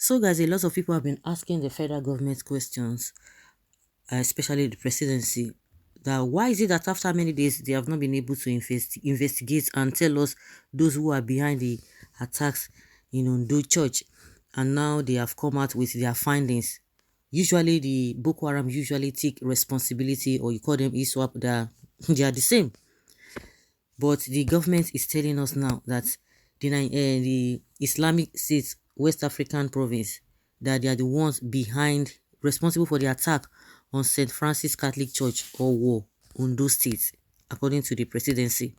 So guys, a lot of people have been asking the federal government questions, especially the presidency, that why is it that after many days they have not been able to investigate and tell us those who are behind the attacks in ONDO church, and now they have come out with their findings. Usually the Boko Haram usually take responsibility, or you call them ISWAP, they are the same. But the government is telling us now that the Islamic State West African province, that they are the ones behind, responsible for the attack on St. Francis Catholic Church, ŁŁ1ÑGS, Ondo State, according to the presidency.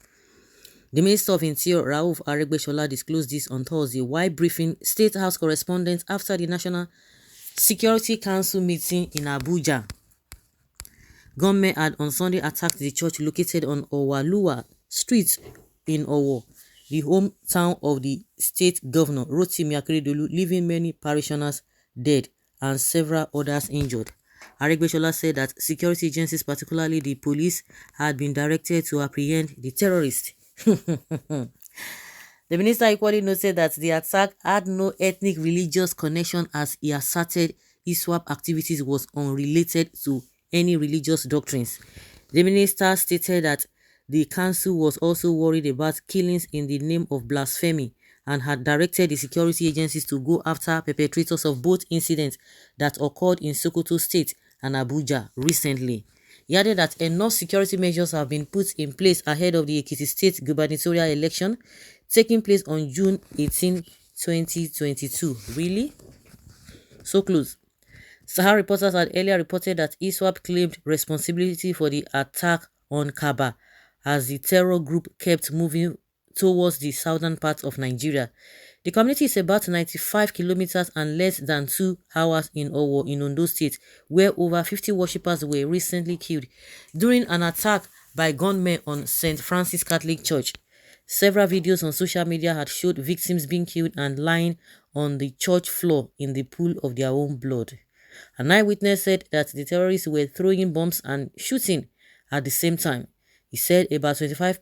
The Minister of Interior, Rauf Aregbesola, disclosed this on Thursday while briefing State House correspondents after the National Security Council meeting in Abuja. Gunmen had on Sunday attacked the church located on Owalua Street in Owo, the hometown of the state governor, Rotimi Akeredolu, leaving many parishioners dead and several others injured. Aregbesola said that security agencies, particularly the police, had been directed to apprehend the terrorists. The minister equally noted that the attack had no ethnic religious connection, as he asserted ISWAP activities was unrelated to any religious doctrines. The minister stated that the council was also worried about killings in the name of blasphemy and had directed the security agencies to go after perpetrators of both incidents that occurred in Sokoto State and Abuja recently. He added that enough security measures have been put in place ahead of the Ekiti State gubernatorial election taking place on June 18, 2022. Really? So close. Sahara reporters had earlier reported that ISWAP claimed responsibility for the attack on Kaba as the terror group kept moving towards the southern part of Nigeria. The community is about 95 kilometers and less than 2 hours in Owo in Ondo State, where over 50 worshippers were recently killed during an attack by gunmen on St. Francis Catholic Church. Several videos on social media had showed victims being killed and lying on the church floor in the pool of their own blood. An eyewitness said that the terrorists were throwing bombs and shooting at the same time. He said about 25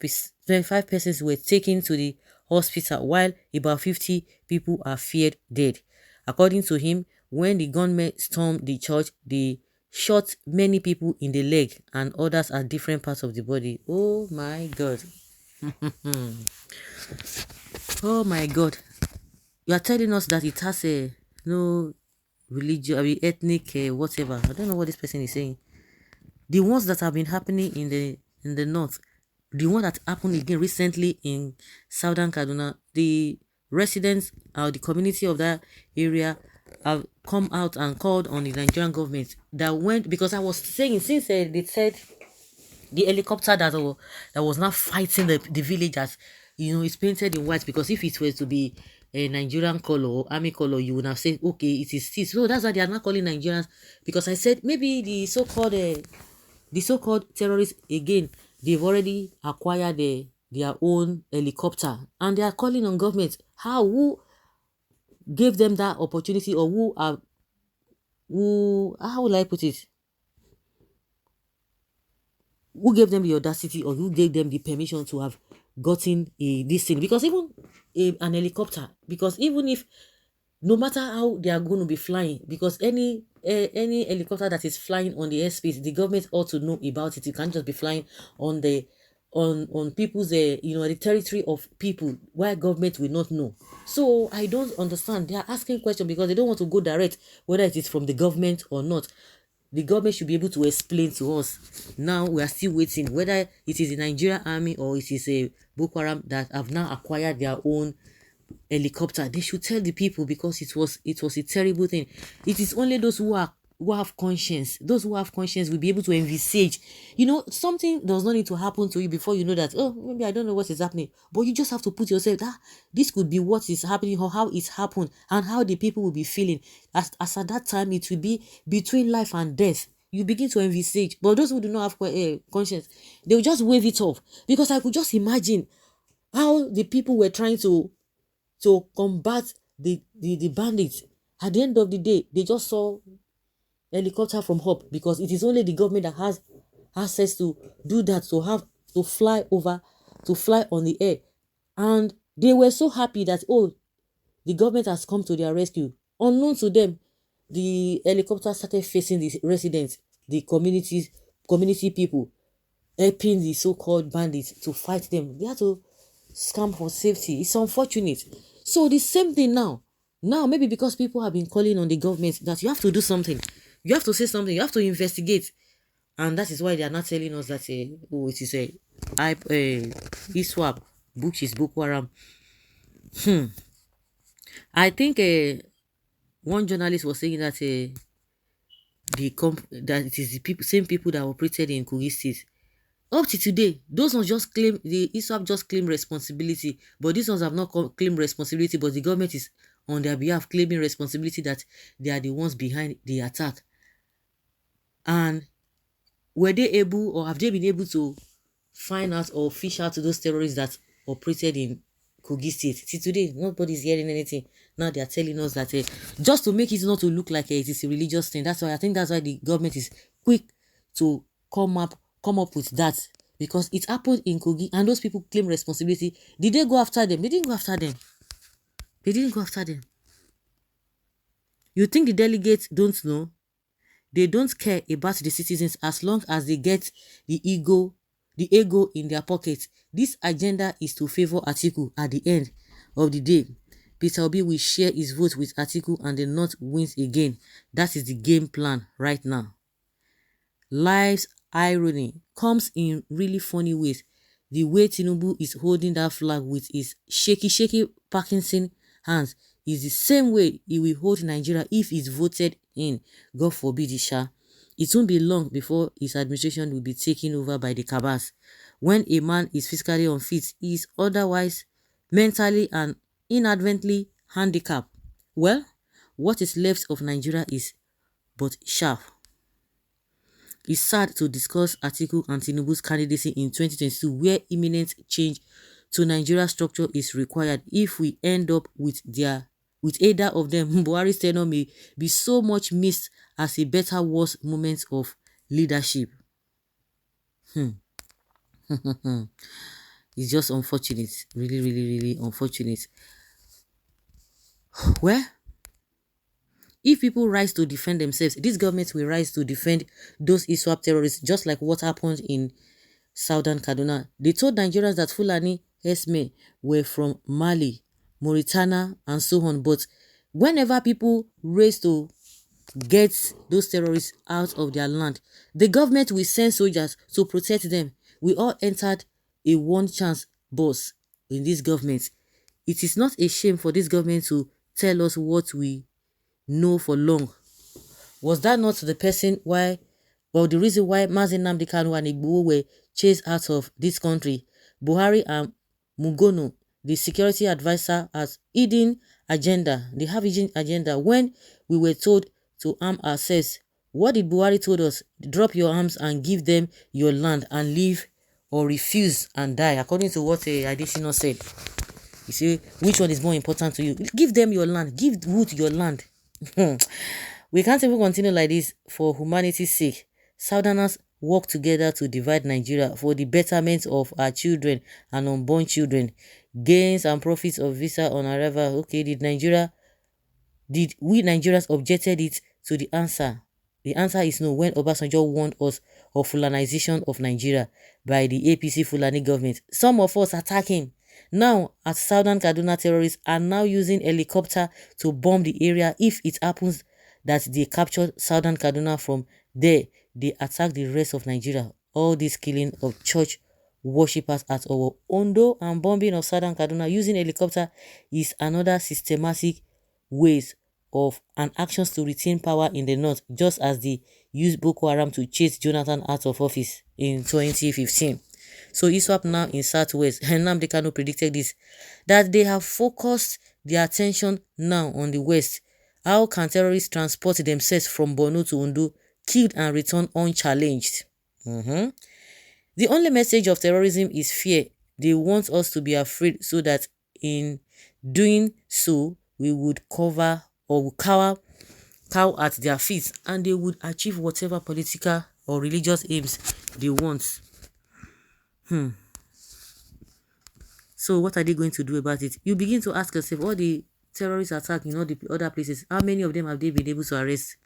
persons were taken to the hospital, while about 50 people are feared dead. According to him, when the gunmen stormed the church, they shot many people in the leg and others at different parts of the body. Oh my God. Oh my God. You are telling us that it has no religion, I mean, ethnic, whatever. I don't know what this person is saying. The ones that have been happening in the north, the one that happened again recently in southern Kaduna, the residents or the community of that area have come out and called on the Nigerian government that went, because I was saying, since they said the helicopter that was not fighting the villagers, it's painted in white, because if it was to be a Nigerian color or army color, you would have said, okay, it is this. So that's why they are not calling Nigerians, because I said maybe the so-called terrorists, again, they've already acquired their own helicopter and they are calling on government. Who gave them that opportunity, or how will I put it? Who gave them the audacity, or who gave them the permission to have gotten this thing? Because even an helicopter, because even if, no matter how they are going to be flying, because any helicopter that is flying on the airspace, the government ought to know about it. You can't just be flying on people's the territory of people, where government will not know. So I don't understand. They are asking questions because they don't want to go direct, whether it is from the government or not. The government should be able to explain to us. Now we are still waiting whether it is the Nigerian army or it is a Boko Haram that have now acquired their own helicopter. They should tell the people, because it was a terrible thing. It is only those who have conscience. Those who have conscience will be able to envisage. Something does not need to happen to you before you know that, oh, maybe I don't know what is happening. But you just have to put yourself that this could be what is happening, or how it's happened, and how the people will be feeling. As at that time, it will be between life and death. You begin to envisage. But those who do not have conscience, they will just wave it off. Because I could just imagine how the people were trying to combat the bandits. At the end of the day, they just saw helicopter from up, because it is only the government that has access to do that, to fly on the air. And they were so happy that, oh, the government has come to their rescue. Unknown to them, the helicopter started facing the residents, the community people, helping the so-called bandits to fight them. They had to scam for safety. It's unfortunate. So the same thing now. Now, maybe because people have been calling on the government that you have to do something. You have to say something. You have to investigate. And that is why they are not telling us that, oh, it is a ISWAP, which is Boko Haram. I think one journalist was saying that that it is the same people that operated in Kogi State. Up to today, those ones just claim, the ISWAP just claim responsibility, but these ones have not claimed responsibility, but the government is on their behalf claiming responsibility that they are the ones behind the attack. And were they able, or have they been able to find out or fish out those terrorists that operated in Kogi State? Till today, nobody's hearing anything. Now they are telling us that just to make it not to look like it is a religious thing. That's why I think that's why the government is quick to come up with that, because it happened in Kogi and those people claim responsibility. Did they go after them? They didn't go after them. They didn't go after them. You think the delegates don't know? They don't care about the citizens as long as they get the ego in their pockets. This agenda is to favor Atiku at the end of the day. Peter Obi will share his vote with Atiku and the North wins again. That is the game plan right now. Life's irony comes in really funny ways. The way Tinubu is holding that flag with his shaky Parkinson hands is the same way he will hold Nigeria if he's voted in. God forbid it shall. It won't be long before his administration will be taken over by the cabals. When a man is physically unfit, he is otherwise mentally and inadvertently handicapped. Well, what is left of Nigeria is but chaff. It's sad to discuss Atiku and Tinubu's candidacy in 2022, where imminent change to Nigeria's structure is required. If we end up with either of them, Buhari's tenure may be so much missed as a better worse moment of leadership. It's just unfortunate. Really unfortunate. Well, if people rise to defend themselves, this government will rise to defend those ISWAP terrorists, just like what happened in southern Kaduna. They told Nigerians that Fulani herdsmen were from Mali, Mauritania, and so on. But whenever people race to get those terrorists out of their land, the government will send soldiers to protect them. We all entered a one-chance bus in this government. It is not a shame for this government to tell us what we know for long. Was that not the reason why Mazi Nnamdi Kanu and Igboho were chased out of this country? Buhari and Mugono, the security advisor, has hidden agenda. They have hidden agenda. When we were told to arm ourselves, what did Buhari told us? Drop your arms and give them your land and leave or refuse and die, according to what Adesina said. You see, which one is more important to you? Give them your land. Give Wood your land. We can't even continue like this for humanity's sake. Southerners work together to divide Nigeria for the betterment of our children and unborn children. Gains and profits of visa on arrival. Okay, did we Nigerians objected it to the answer? The answer is no. When Obasanjo warned us of Fulanization of Nigeria by the APC Fulani government, some of us attack him. Now, as southern Kaduna terrorists are now using helicopter to bomb the area. If it happens that they captured southern Kaduna, from there, they attack the rest of Nigeria. All this killing of church worshippers at our ONDO and bombing of southern Kaduna using helicopter is another systematic ways of and actions to retain power in the north, just as they used Boko Haram to chase Jonathan out of office in 2015. So ISWAP now in Southwest, Nnamdi Kanu predicted this, that they have focused their attention now on the West. How can terrorists transport themselves from Borno to Ondo, killed and return unchallenged? The only message of terrorism is fear. They want us to be afraid so that in doing so, we would cower at their feet, and they would achieve whatever political or religious aims they want. So what are they going to do about it? You begin to ask yourself, all the terrorist attack in all the other places, how many of them have they been able to arrest?